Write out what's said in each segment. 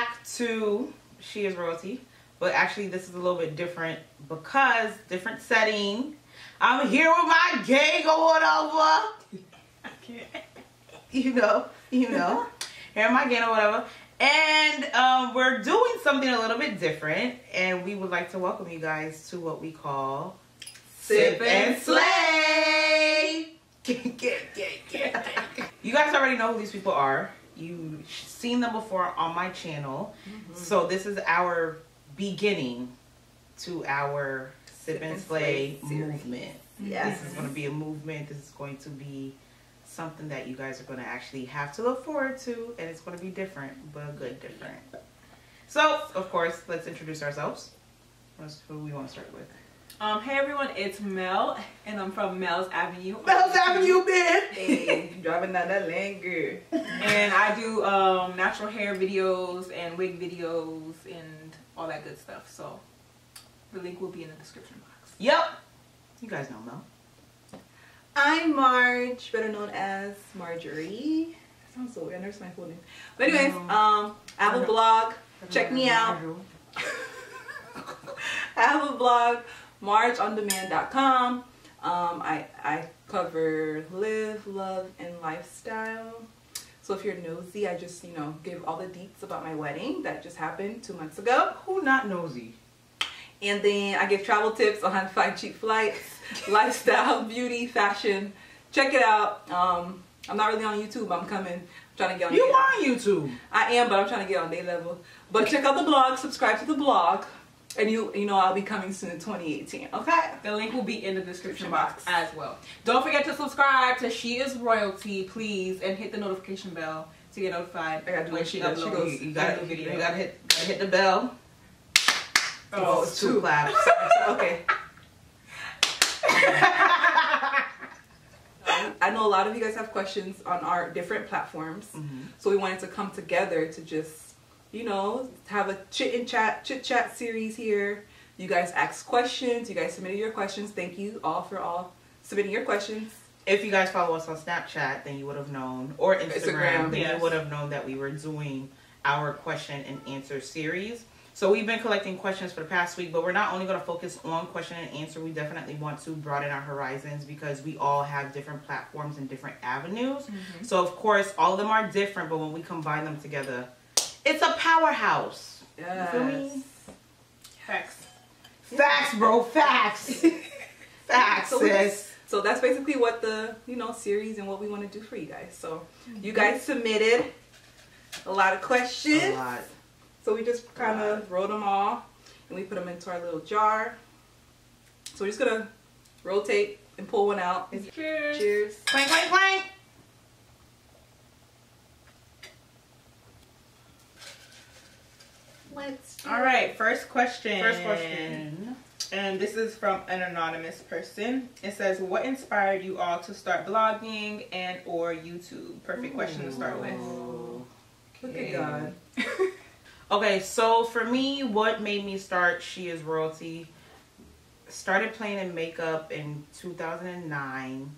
back to She Is Royalty, but actually this is a little bit different because different setting. I'm here with my gang or whatever. I can't. You know. Here with my gang or whatever. And we're doing something a little bit different, and we would like to welcome you guys to what we call Sip and Slay. You guys already know who these people are. You've seen them before on my channel. So this is our beginning to our Sip and Slay movement. Yes. This is going to be a movement. This is going to be something that you guys are going to actually have to look forward to, and it's going to be different, but a good different. So, of course, let's introduce ourselves. Who we want to start with? Hey everyone, it's Mel, and I'm from Mel's Avenue. Mel's Avenue, man! Hey, driving down that lane, girl. And I do natural hair videos and wig videos and all that good stuff. So the link will be in the description box. Yep. You guys know Mel. I'm Marge, better known as Marjorie. That sounds so weird. I never said my full name. But anyways, I have a blog. Check me out. I have a blog, MarjOnDemand.com. I cover live, love, and lifestyle. So if you're nosy, I just, give all the deets about my wedding that just happened 2 months ago. Who not nosy? And then I give travel tips on how to find cheap flights, lifestyle, beauty, fashion. Check it out. I'm not really on YouTube. I'm coming. I'm trying to get on. You on YouTube? I am, but I'm trying to get on day level. But check out the blog. Subscribe to the blog. And you know I'll be coming soon in 2018. Okay? The link will be in the description box as well. Don't forget to subscribe to She Is Royalty, please, and hit the notification bell to get notified I gotta do when it. she She uploads goes, You a gotta, new video. you gotta hit the bell. Oh, it's two claps. Okay. I know a lot of you guys have questions on our different platforms. So we wanted to come together to just, have a chit chat series here. You guys ask questions. You guys submitted your questions. Thank you all for submitting your questions. If you guys follow us on Snapchat, then you would have known, or Instagram, then yes. you would have known that we were doing our question and answer series. So we've been collecting questions for the past week, but we're not only going to focus on question and answer. We definitely want to broaden our horizons because we all have different platforms and different avenues. So of course, all of them are different, but when we combine them together, it's a powerhouse. Yes. You feel me? Facts. Facts, bro. Facts. Facts, sis. So that's basically what the, series and what we want to do for you guys. So you guys submitted a lot of questions. A lot. So we just kind of wrote them all and we put them into our little jar. So we're just going to rotate and pull one out. Cheers. Cheers. Clank, clank, clank. All right, first question. First question. And this is from an anonymous person. It says, what inspired you all to start blogging and or YouTube? Perfect question to start with. Look at God. Okay, so for me, what made me start She Is Royalty? Started playing in makeup in 2009,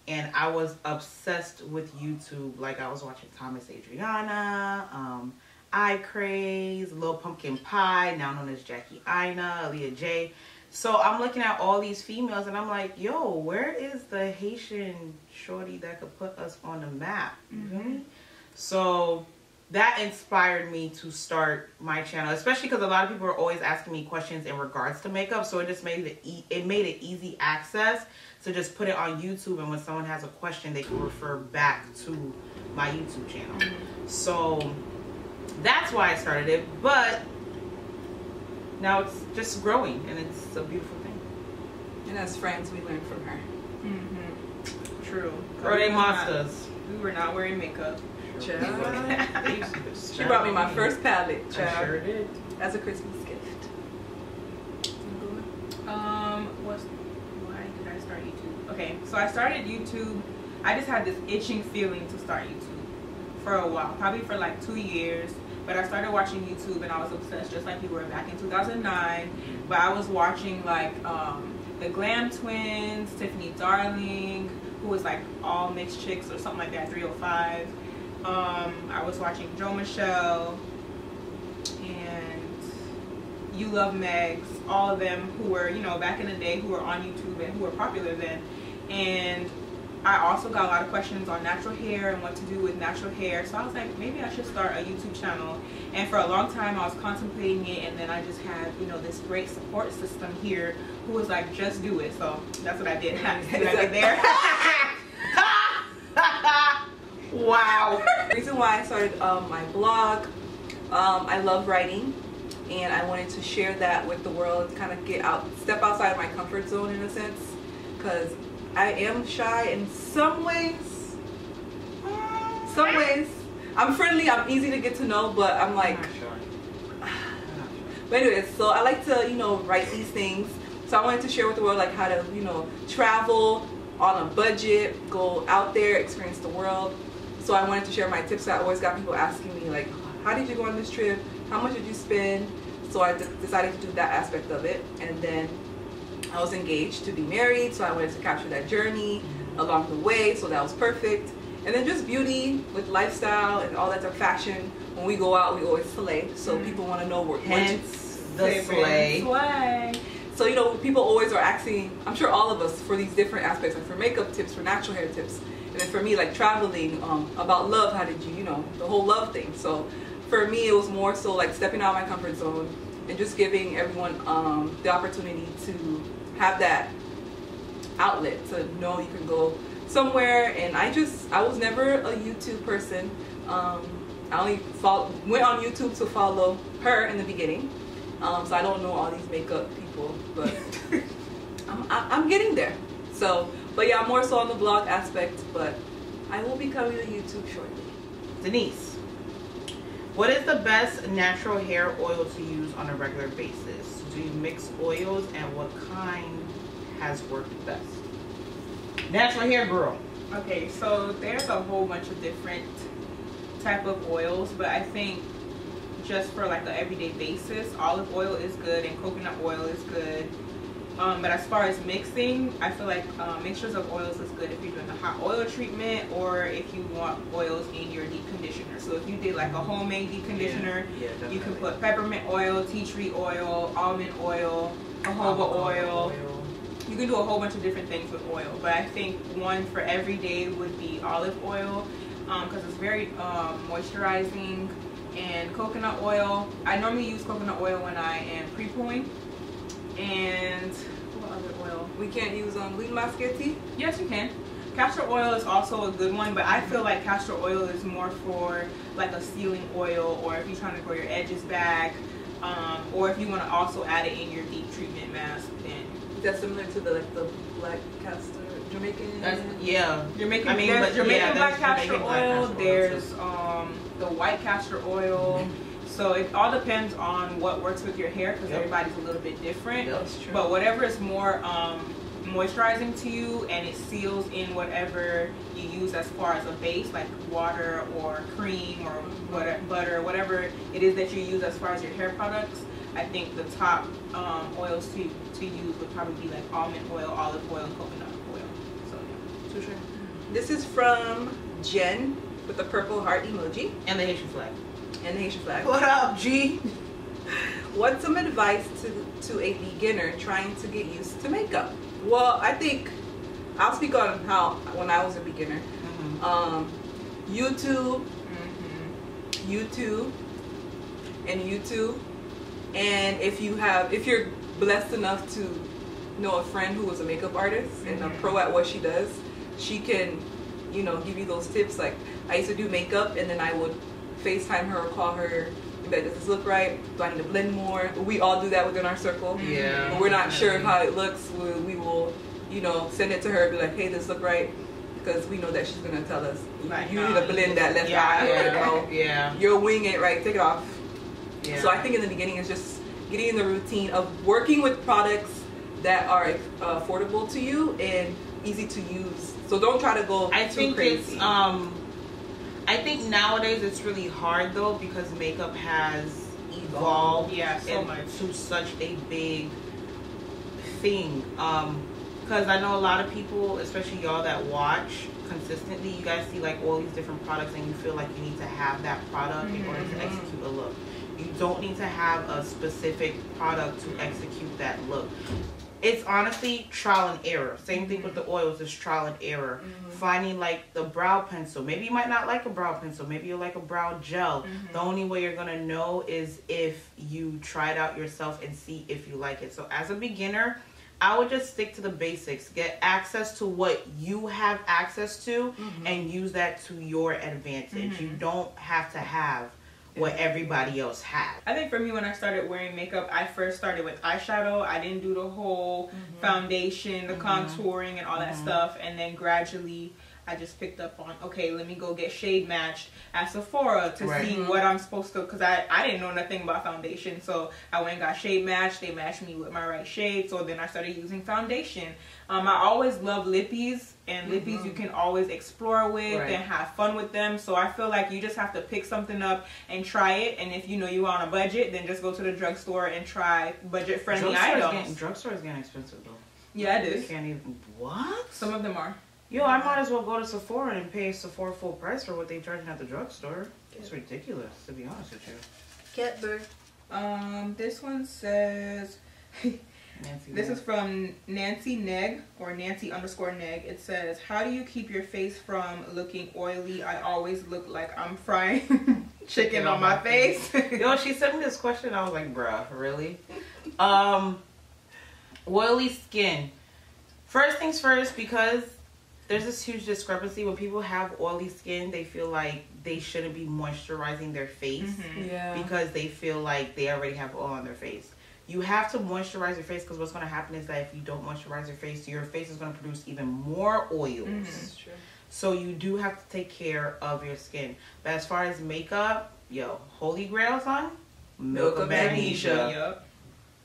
and I was obsessed with YouTube. Like, I was watching Thomas Adriana, I Craze, Lil Pumpkin Pie, now known as Jackie Aina, Aaliyah J. So I'm looking at all these females, and I'm like, yo, where is the Haitian shorty that could put us on the map? You feel me? So that inspired me to start my channel, especially because a lot of people are always asking me questions in regards to makeup. So it just made it easy access to just put it on YouTube, and when someone has a question, they can refer back to my YouTube channel. So that's why I started it, but now it's just growing, and it's a beautiful thing. And as friends, we learned from her. True. Or they monsters. We were not wearing makeup. Child. She brought me my first palette, child. I sure did. As a Christmas gift. Why did I start YouTube? Okay, so I started YouTube. I just had this itching feeling to start YouTube for a while, probably for like 2 years. But I started watching YouTube and I was obsessed, just like you were back in 2009. But I was watching like the Glam Twins, Tiffany Darling, who was like all mixed chicks or something like that, 305. I was watching Joe Michelle, You Love MEL'S, all of them who were, you know, back in the day, who were on YouTube and who were popular then. And I also got a lot of questions on natural hair and what to do with natural hair. So I was like, maybe I should start a YouTube channel. And for a long time I was contemplating it, and then I just had, you know, this great support system here who was like, just do it. So that's what I did. There. Wow. The reason why I started my blog, I love writing, and I wanted to share that with the world, kind of step outside of my comfort zone in a sense, because I am shy in some ways. Some ways. I'm friendly, I'm easy to get to know, but I'm like, but anyways, so I like to, you know, write these things. So I wanted to share with the world like how to, you know, travel on a budget, go out there, experience the world. So I wanted to share my tips. I always got people asking me like, how did you go on this trip? How much did you spend? So I decided to do that aspect of it. And then I was engaged to be married, so I wanted to capture that journey along the way. So that was perfect. And then just beauty with lifestyle and all that type of fashion. When we go out, we always slay. So people want to know what Hence the slay. So, you know, people always are asking, I'm sure all of us, for these different aspects, like for makeup tips, for natural hair tips. And then for me, like traveling, about love, how did you, you know, the whole love thing. So for me, it was more so like stepping out of my comfort zone and just giving everyone the opportunity to have that outlet, to know you can go somewhere. And I was never a YouTube person. I only went on YouTube to follow her in the beginning. So I don't know all these makeup people, but I'm getting there. So, but yeah, more so on the blog aspect, but I will be coming to YouTube shortly. Denise, what is the best natural hair oil to use on a regular basis? Do you mix oils, and what kind has worked best? Natural hair girl. Okay, so there's a whole bunch of different type of oils, but I think just for like an everyday basis, olive oil is good and coconut oil is good. But as far as mixing, I feel like mixtures of oils is good if you're doing a hot oil treatment, or if you want oils in your deep conditioner. So if you did like a homemade deep conditioner, you can put peppermint oil, tea tree oil, almond oil, jojoba oil. You can do a whole bunch of different things with oil, but I think one for every day would be olive oil, because it's very moisturizing. And coconut oil, I normally use coconut oil when I am pre-pooing. And what other oil? We can't use lead mascara. Yes, you can. Castor oil is also a good one, but I feel like castor oil is more for like a sealing oil, or if you're trying to grow your edges back, or if you want to also add it in your deep treatment mask. Then that's similar to the black castor Jamaican. Jamaican. I mean, but Jamaican black castor oil. There's the white castor oil. So it all depends on what works with your hair, because everybody's a little bit different. That's true. But whatever is more moisturizing to you, and it seals in whatever you use as far as a base, like water or cream or butter, whatever it is that you use as far as your hair products, I think the top oils to use would probably be like almond oil, olive oil, and coconut oil. So yeah, for sure. This is from Jen with the purple heart emoji And the Haitian flag. and the Haitian flag. What up, G? What's some advice to a beginner trying to get used to makeup? Well, I think I'll speak on how when I was a beginner. YouTube, and if you're blessed enough to know a friend who is a makeup artist and a pro at what she does, she can, you know, give you those tips. Like I used to do makeup, and then I would FaceTime her or call her. Does this look right? Do I need to blend more? We all do that within our circle. Yeah. When we're not sure how it looks, we will, you know, send it to her and be like, hey, this look right? Because we know that she's going to tell us, you need to blend that left eye. You're winging it, right? Take it off. Yeah. So I think in the beginning it's just getting in the routine of working with products that are affordable to you and easy to use. So don't try to go too crazy. I think nowadays it's really hard though, because makeup has evolved into such a big thing. Because I know a lot of people, especially y'all that watch consistently, you guys see like all these different products and you feel like you need to have that product in order to execute a look. You don't need to have a specific product to execute that look. It's honestly trial and error. Same thing with the oils, it's trial and error. Finding like the brow pencil. Maybe you might not like a brow pencil. Maybe you like a brow gel. The only way you're gonna know is if you try it out yourself and see if you like it. So as a beginner, I would just stick to the basics. Get access to what you have access to and use that to your advantage. You don't have to have what everybody else has. I think for me, when I started wearing makeup, I first started with eyeshadow. I didn't do the whole foundation, the contouring and all that stuff. And then gradually I just picked up on, okay, let me go get shade matched at Sephora to see what I'm supposed to, because I didn't know nothing about foundation. So I went and got shade matched. They matched me with my right shade. So then I started using foundation. I always love lippies, and lippies you can always explore with and have fun with them. So I feel like you just have to pick something up and try it. And if you know you're on a budget, then just go to the drugstore and try budget-friendly items. Drugstore is getting expensive though. Yeah, it is. You can't even, what? Some of them are. Yo, I might as well go to Sephora and pay Sephora full price for what they charging at the drugstore. It's ridiculous, to be honest with you. Catbird. This one says, this is from Nancy Neg, or Nancy_Neg. It says, how do you keep your face from looking oily? I always look like I'm frying chicken on my face. Yo, she sent me this question. I was like, bruh, really? Oily skin. First things first, because there's this huge discrepancy. When people have oily skin, they feel like they shouldn't be moisturizing their face because they feel like they already have oil on their face. You have to moisturize your face, because what's going to happen is that if you don't moisturize your face is going to produce even more oils. That's true. So you do have to take care of your skin. But as far as makeup, yo, holy grail, son, milk of magnesia.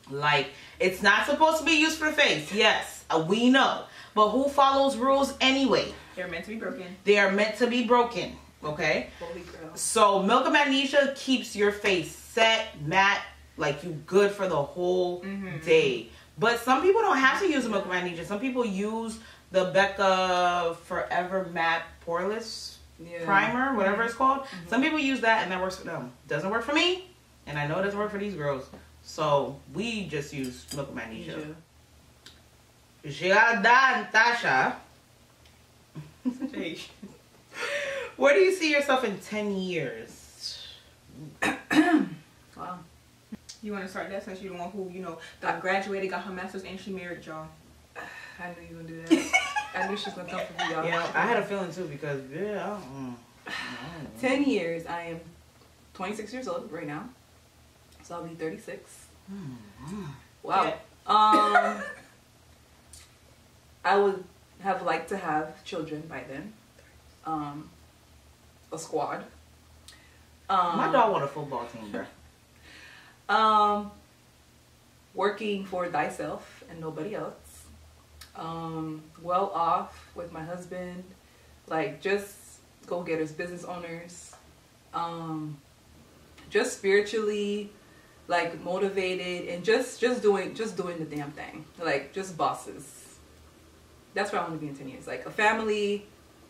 Yep. Like, it's not supposed to be used for the face. Yes, we know. But who follows rules anyway? They're meant to be broken. They are meant to be broken, okay? Holy grail. So milk of magnesia keeps your face set, matte, like you good for the whole day. But some people don't have to use the milk of magnesia. Some people use the Becca Forever Matte Poreless Primer, whatever it's called. Some people use that and that works for them. Doesn't work for me, and I know it doesn't work for these girls. So we just use milk of magnesia. Jada Tasha. Where do you see yourself in 10 years? Wow. You want to start that, since you're the one who, you know, got graduated, got her master's, and she married y'all. I knew you were going to do that. I knew she was going to come for me, y'all. Yeah, I had a feeling too, because, 10 years. I am 26 years old right now. So I'll be 36. Wow. Yeah. I would have liked to have children by then. A squad. My dog want a football team, bro. Working for thyself and nobody else. Well off with my husband. Like, just go-getters, business owners. Just spiritually, like, motivated, and just doing the damn thing. Like, just bosses. That's where I want to be in 10 years. Like, a family,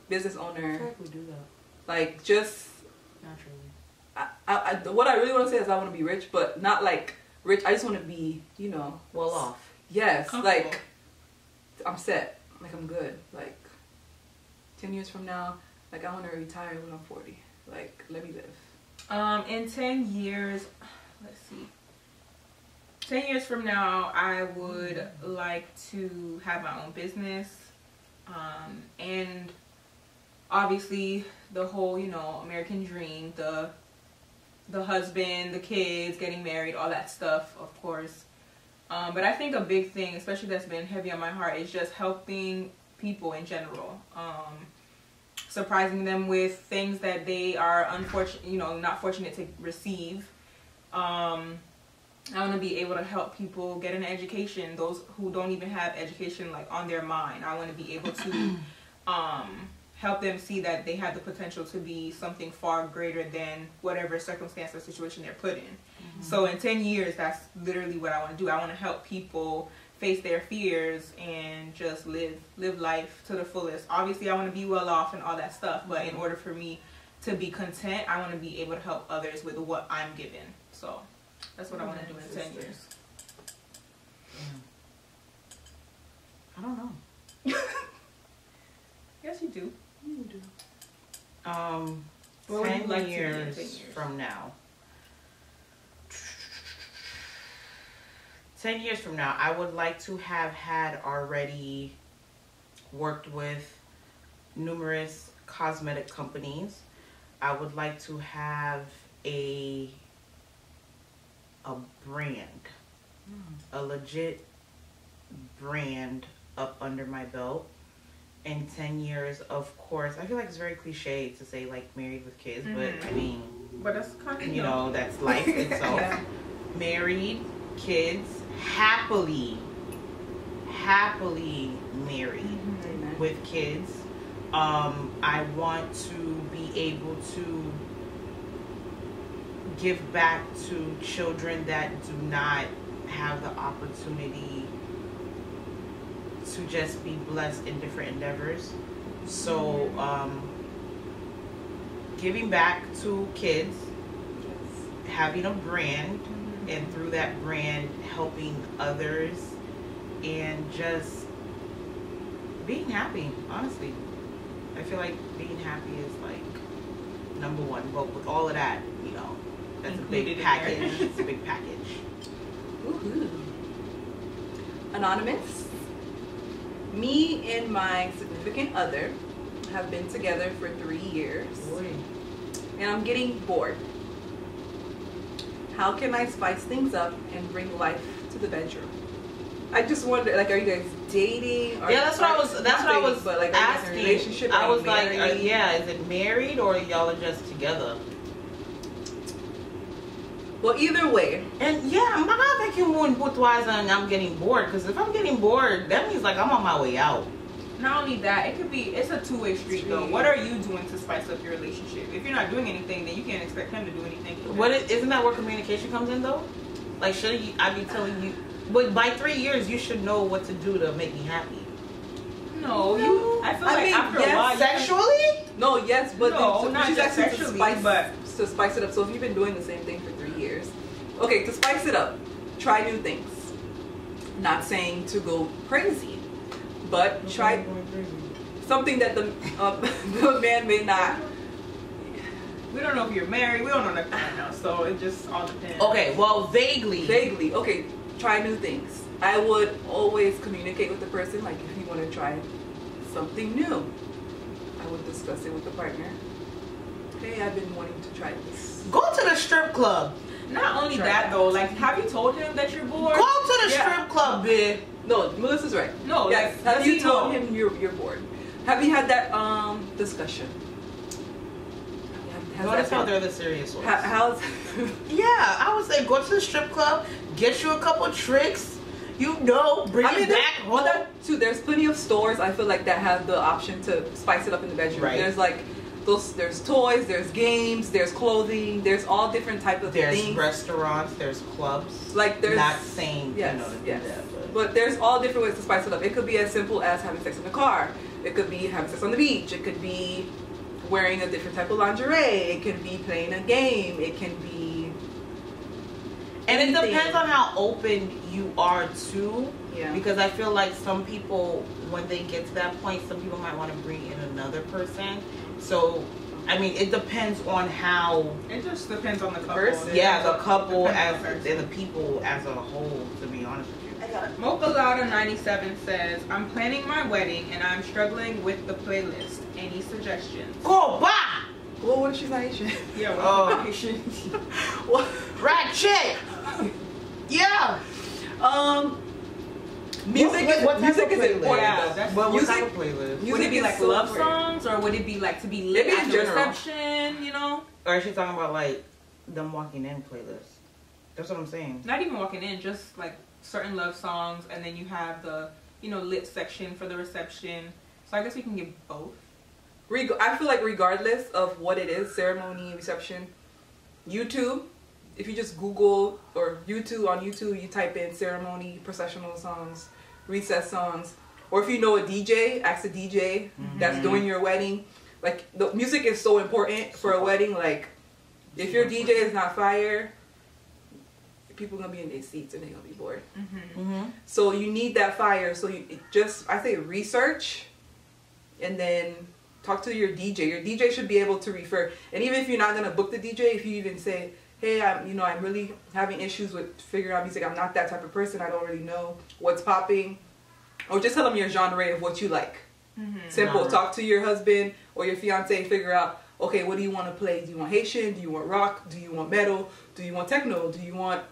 business owner. I feel like we do that. Like, just naturally. What I really want to say is I want to be rich, but not like rich. I just want to be, you know, well off. Yes, like I'm set. Like, I'm good. Like 10 years from now, like, I want to retire when I'm 40. Like, let me live. In 10 years, let's see. 10 years from now, I would like to have my own business, and obviously the whole, you know, American dream, the husband, the kids, getting married, all that stuff, of course. But I think a big thing, especially that's been heavy on my heart, is just helping people in general. Surprising them with things that they are not fortunate to receive. I want to be able to help people get an education, those who don't even have education, like, on their mind. I want to be able to help them see that they have the potential to be something far greater than whatever circumstance or situation they're put in. So in 10 years, that's literally what I want to do. I want to help people face their fears and just live life to the fullest. Obviously, I want to be well off and all that stuff, but in order for me to be content, I want to be able to help others with what I'm given. So that's what I want to do in 10 years. I don't know. Yes, you do. You do. What would you 10 like to be in years 10 years? from now. 10 years from now, I would like to have had already worked with numerous cosmetic companies. I would like to have a brand, a legit brand up under my belt. In 10 years, of course, I feel like it's very cliche to say like married with kids, but I mean, But that's kind of, you know, that's life itself. Yeah. Married, kids, happily married Amen. with kids. I want to be able to give back to children that do not have the opportunity to just be blessed in different endeavors. So, giving back to kids, having a brand, and through that brand, helping others, and just being happy, honestly. I feel like being happy is like number one, but with all of that, you know, that's Included a big in package. there. It's a big package. Woohoo. Anonymous. Me and my significant other have been together for 3 years, and I'm getting bored. How can I spice things up and bring life to the bedroom? I just wonder, like, are you guys dating? Or Yeah, that's what I was. That's what I was but like, are you guys in a asking. relationship? I Are you was like, married? yeah, is it married or y'all are just together? Well, either way, And yeah, I'm not thinking more wise and I'm getting bored. Because if I'm getting bored, that means like I'm on my way out. Not only that, it could be, it's a two-way street though. What are you doing to spice up your relationship? If you're not doing anything, then you can't expect him to do anything. Isn't that where communication comes in though? Like, should I be telling you? But by 3 years, you should know what to do to make me happy. No, I feel I like mean, after yes, a while, Sexually? no, yes, but No, then, not she's just asking sexually, but- to spice it up. So if you've been doing the same thing for 3 years, okay, to spice it up, try new things. Not saying to go crazy, but try something that the the man may not. we don't know if you're married. We don't know nothing right now, so it just all depends. Okay, well, vaguely. Okay, try new things. I would always communicate with the person, like if you want to try something new, I would discuss it with the partner. Hey, I've been wanting to try this. Go to the strip club. Not only Try that that. though, like, have you told him that you're bored? Go to the Yeah. strip club, bitch. No, Melissa's right. No, yes. like, Have does you he told know? him you're bored? Have you had that discussion? Has Notice that how been- they're the serious ones. how's Yeah, I would say go to the strip club, get you a couple tricks, you know, bring it back home. well, that too. There's plenty of stores I feel like that have the option to spice it up in the bedroom. Right. There's like there's toys, there's games, there's clothing, there's all different type of There's things. restaurants, there's clubs. Like there's Not saying, yes, you know, to yes. do that, But there's all different ways to spice it up. It could be as simple as having sex in the car. It could be having sex on the beach. It could be wearing a different type of lingerie. It can be playing a game. It can be And it anything. depends on how open you are too. Yeah. Because I feel like some people, when they get to that point, some people might want to bring in another person. So, I mean, it depends on how, It just depends on the couple. person? yeah, the couple Depends on the as person. and the people as a whole, to be honest with you. Mocha Lauda 97 says, I'm planning my wedding and I'm struggling with the playlist. Any suggestions? Go bah! Well, what if she's not Asian? Yeah, Oh. well, patient. Well, Rat chick! Yeah! music is What type music of is playlist? important. Yeah, though. that's- What music- type of playlist? music Would it be is like so love important. songs, or would it be like to be lit Maybe in at the general. reception, you know? Or is she talking about like them walking in playlist? That's what I'm saying. Not even walking in, just like certain love songs, and then you have the, you know, lit section for the reception. So I guess we can give both. I feel like regardless of what it is, ceremony, reception, YouTube, if you just Google or on YouTube, you type in ceremony, processional songs, recess songs, or if you know a DJ, ask a DJ that's doing your wedding. Like, the music is so important for a wedding. Like, if your DJ is not fire, people gonna be in their seats and they're gonna be bored. Mm-hmm. So you need that fire. So I say research, and then talk to your DJ. Your DJ should be able to refer. And even if you're not gonna book the DJ, if you even say, hey, I'm really having issues with figuring out music. I'm not that type of person. I don't really know what's popping. Or just tell them your genre of what you like. Simple. Genre. Talk to your husband or your fiance and figure out, okay, what do you want to play? Do you want Haitian? Do you want rock? Do you want metal? Do you want techno? Do you want,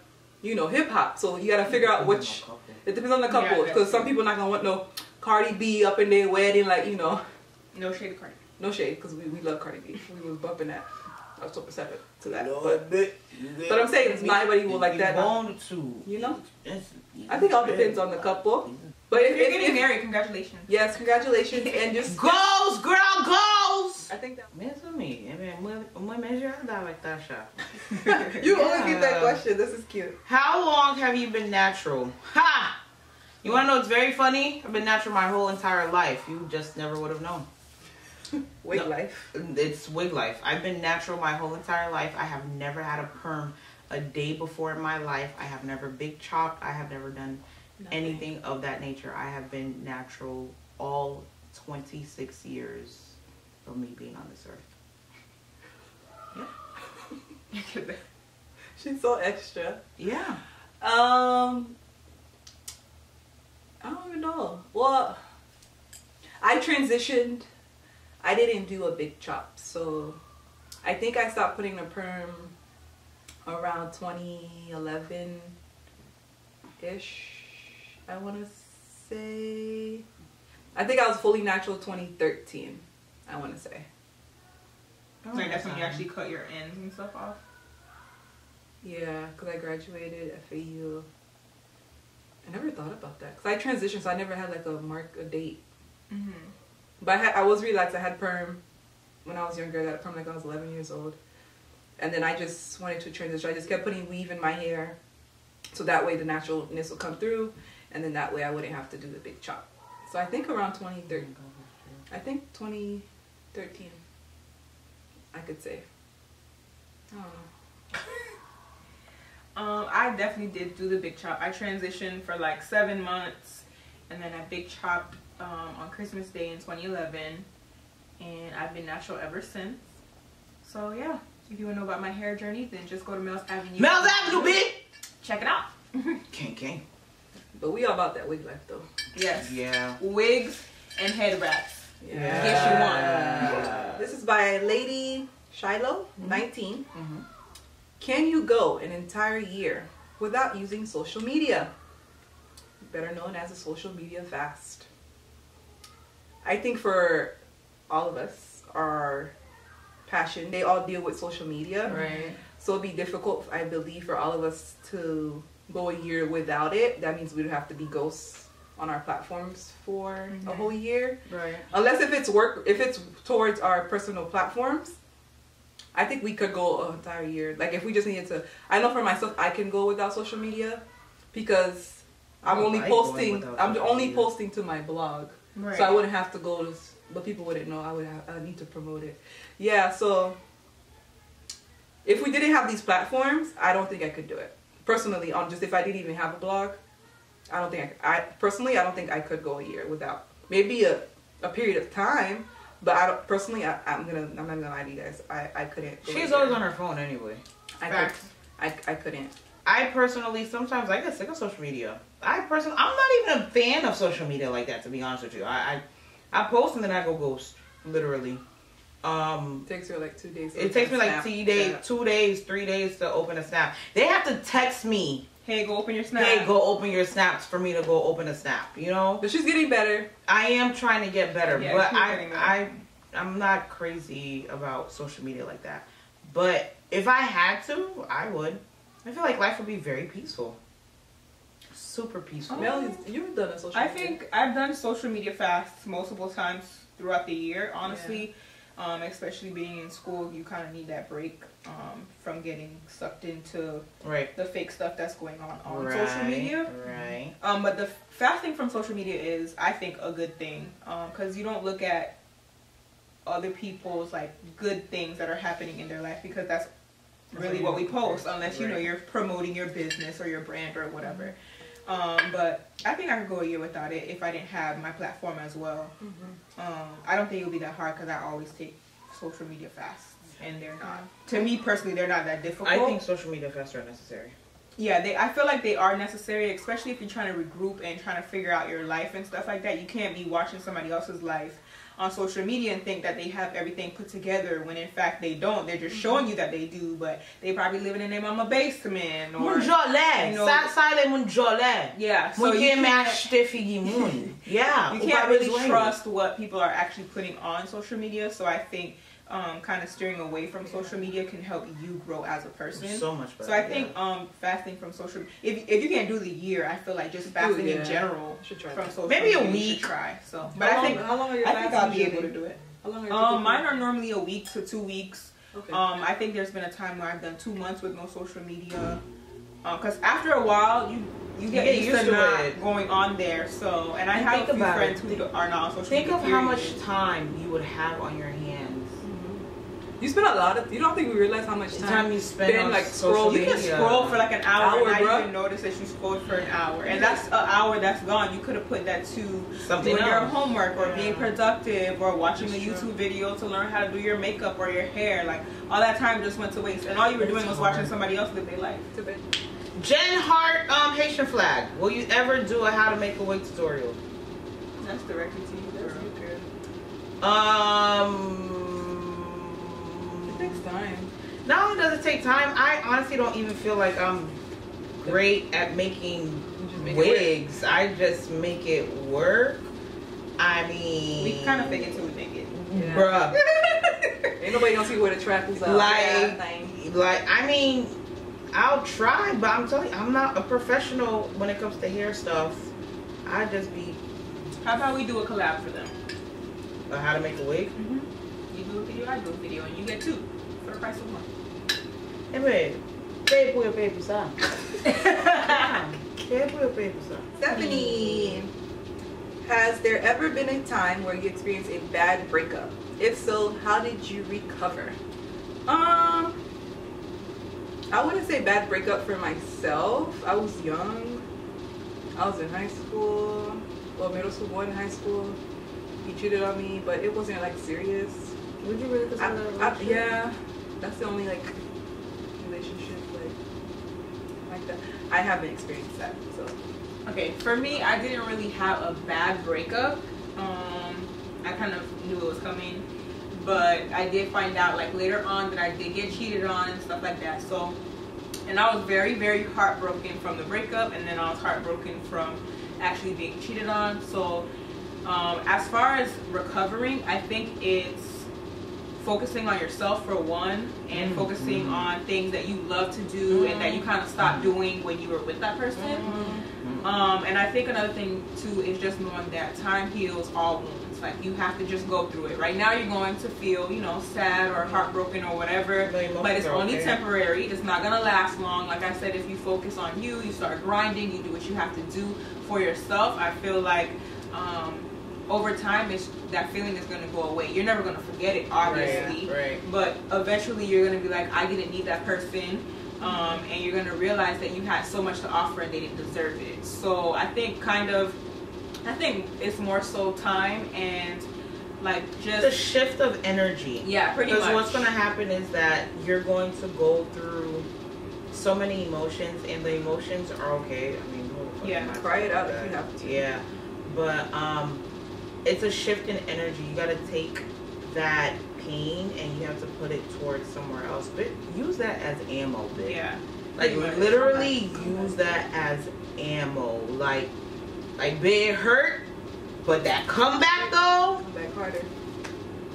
hip hop? So you got to figure out which. It depends on the couple. Because some people not going to want no Cardi B up in their wedding, like, No shade to Cardi. No shade, because we love Cardi B. We was bumping that. I was so perceptive to that. But I'm saying not everybody will like that. I think it all depends on the couple. But if you're getting married, congratulations. Yes, congratulations. And just goals, girl, goals. I think that. Man, to me, women die like that shot. You always get that question. This is cute. How long have you been natural? Ha! You want to know? It's very funny. I've been natural my whole entire life. You just never would have known. Wig life. It's wig life. I've been natural my whole entire life. I have never had a perm a day before in my life. I have never big chopped. I have never done anything of that nature. I have been natural all 26 years of me being on this earth. Yeah. She's so extra. Yeah. I don't even know. Well, I transitioned. I didn't do a big chop, so I think I stopped putting a perm around 2011-ish. I want to say. I think I was fully natural 2013. I want to say. Like that's when you actually cut your ends and stuff off. Yeah, because I graduated FAU. I never thought about that because I transitioned, so I never had like a date. But I was relaxed. I had perm when I was younger. I had perm like I was 11 years old. And then I just wanted to transition. I just kept putting weave in my hair so that way the naturalness will come through. And then that way I wouldn't have to do the big chop. So I think around 2013. I think 2013. I could say. I don't know. I definitely did do the big chop. I transitioned for like 7 months. And then I big chopped on Christmas Day in 2011, and I've been natural ever since. So yeah, if you want to know about my hair journey, then just go to MEL'S Avenue. MEL'S Avenue, bitch! Check it out. King. But we all about that wig life though. Yes. Yeah. Wigs and head wraps. Yeah. Guess you want. This is by Lady Shiloh, 19. Can you go an entire year without using social media? Better known as a social media fast. I think for all of us, our passion, they all deal with social media. Right. So it'd be difficult, I believe, for all of us to go a year without it. That means we'd have to be ghosts on our platforms for a whole year. Right. Unless if it's towards our personal platforms, I think we could go an entire year. Like if we just needed to, I know for myself, I can go without social media because I'm only posting to my blog. Right. So I wouldn't have to go to, but people wouldn't know. I need to promote it. Yeah, so if we didn't have these platforms, I don't think I could do it. Personally, just if I didn't even have a blog, I don't think I don't think I could go a year without. Maybe a period of time, but I don't personally. I'm not gonna lie to you guys. I couldn't. She's always on her phone anyway. I couldn't. I personally, sometimes I get sick of social media. I'm not even a fan of social media like that, to be honest with you. I post and then I go ghost, literally. It takes you like 2 days. It takes me like 2 days, 3 days to open a snap. They have to text me. Hey, go open your snap. Hey, go open your snaps for me to go open a snap. You know. But she's getting better. I am trying to get better, yeah, but I'm not crazy about social media like that. But if I had to, I would. I feel like life would be very peaceful. Super peaceful. Mel, you've done a social media. I think I've done social media fasts multiple times throughout the year, honestly. Yeah. Especially being in school, you kind of need that break from getting sucked into the fake stuff that's going on social media. Right. But the fasting from social media is, I think, a good thing because you don't look at other people's like good things that are happening in their life because that's really what we post, unless you know you're promoting your business or your brand or whatever. But I think I could go a year without it if I didn't have my platform as well. I don't think it would be that hard because I always take social media fasts, and they're not. To me personally, they're not that difficult. I think social media fasts are necessary. Yeah, I feel like they are necessary, especially if you're trying to regroup and trying to figure out your life and stuff like that. You can't be watching somebody else's life on social media and think that they have everything put together when in fact they don't. They're just showing you that they do, but they probably living in their mama basement or yeah, so you can't really trust what people are actually putting on social media. So I think kind of steering away from social media can help you grow as a person so much better. So I think fasting from social, if you can't do the year, I feel like just fasting in general from social maybe media, a week. you should try. So, but I think I'll be able to do it. How long are mine are normally a week to 2 weeks. Okay. I think there's been a time where I've done 2 months with no social media. Because after a while, you get used to not going on there. So, and I have a few friends who are not on social media. Think of how much time you would have on your hands. You spend a lot of. You don't think we realize how much time you spend on like social media. You can scroll for like an hour and not even notice that you scrolled for an hour, and that's an hour that's gone. You could have put that to something doing your homework or being productive or watching a YouTube video to learn how to do your makeup or your hair. Like all that time just went to waste, and all you were doing was watching somebody else live their life. Jen Hart, Haitian flag. Will you ever do a how to make a wig tutorial? That's directly to you, girl. It takes time. Not only does it take time, I honestly don't even feel like I'm great at making wigs. I just make it work. I mean, we kind of fake it till we make it. Yeah. Bruh. Ain't nobody gonna see where the track is at. Like, I mean, I'll try, but I'm telling you, I'm not a professional when it comes to hair stuff. I just be. How about we do a collab for them? How to make a wig? You do a video, I do a video, and you get 2 for the price of 1. Hey, babe. Pay for your paper, son. Pay for your paper, son. Stephanie, has there ever been a time where you experienced a bad breakup? If so, how did you recover? I wouldn't say bad breakup for myself. I was young. I was in high school. Well, middle school, going to high school. He cheated on me, but it wasn't like serious. Would you really consider that? Yeah, that's the only like relationship like that. I haven't experienced that. So okay, for me, I didn't really have a bad breakup. I kind of knew it was coming, but I did find out like later on that I did get cheated on and stuff like that. So, and I was very, very heartbroken from the breakup, and then I was heartbroken from actually being cheated on. So as far as recovering, I think it's focusing on yourself for one, and focusing on things that you love to do and that you kind of stopped doing when you were with that person. And I think another thing too is just knowing that time heals all wounds. Like you have to just go through it. Right now you're going to feel, you know, sad or heartbroken or whatever, but it's only temporary. It's not gonna last long. Like I said, if you focus on you, you start grinding, you do what you have to do for yourself, I feel like over time that feeling is going to go away. You're never going to forget it, obviously, but eventually you're going to be like, I didn't need that person, and you're going to realize that you had so much to offer and they didn't deserve it. So I think it's more so time and like just the shift of energy. Yeah, pretty much. Because what's going to happen is that you're going to go through so many emotions, and the emotions are okay. I mean, cry it out if you have to. Yeah, but it's a shift in energy. You got to take that pain and you have to put it towards somewhere else. But use that as ammo, bitch. Yeah. Like literally use that as ammo. Like being hurt, but that comeback though. Come back harder.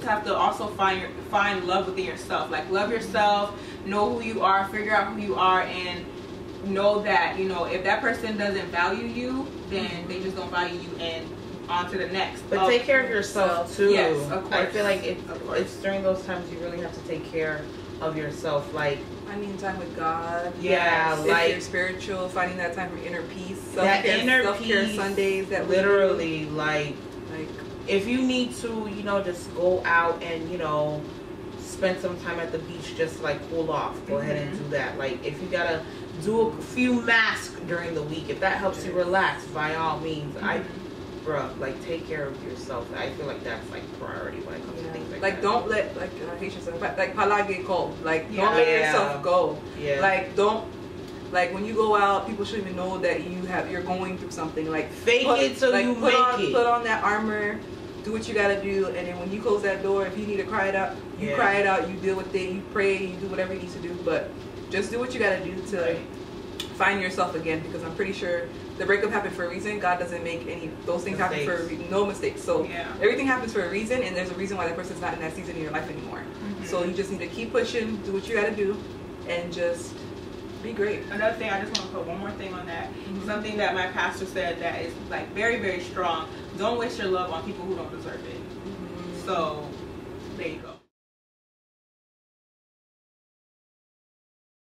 You have to also find love within yourself. Like love yourself, know who you are, figure out who you are, and know that, you know, if that person doesn't value you, then they just don't value you, and on to the next. But take care of yourself too. Yes, of course. I feel like it's during those times you really have to take care of yourself. Like finding time with God. Yeah, if you're spiritual, finding that time for inner peace. That inner self-care Sundays. That literally like if you need to, you know, just go out and, you know, spend some time at the beach just to, like, cool off, go ahead and do that. Like, if you gotta do a few masks during the week, if that helps you relax, by all means. Bruh, like, take care of yourself. I feel like that's, like, priority when it comes to things like that. Like, don't let, like, Haitian stuff, like, palage ko. Like, don't let yourself go. Like, don't, like, when you go out, people shouldn't even know that you're going through something. Like, fake it till you make it. Put on that armor, do what you gotta do, and then when you close that door, if you need to cry it out, you cry it out, you deal with it, you pray, you do whatever you need to do, but just do what you gotta do to find yourself again, because I'm pretty sure the breakup happened for a reason. God doesn't make those things happen for no mistakes. So everything happens for a reason, and there's a reason why that person's not in that season in your life anymore. So you just need to keep pushing, do what you gotta do, and just be great. Another thing, I just want to put one more thing on that. Something that my pastor said that is, like, very, very strong. Don't waste your love on people who don't deserve it. So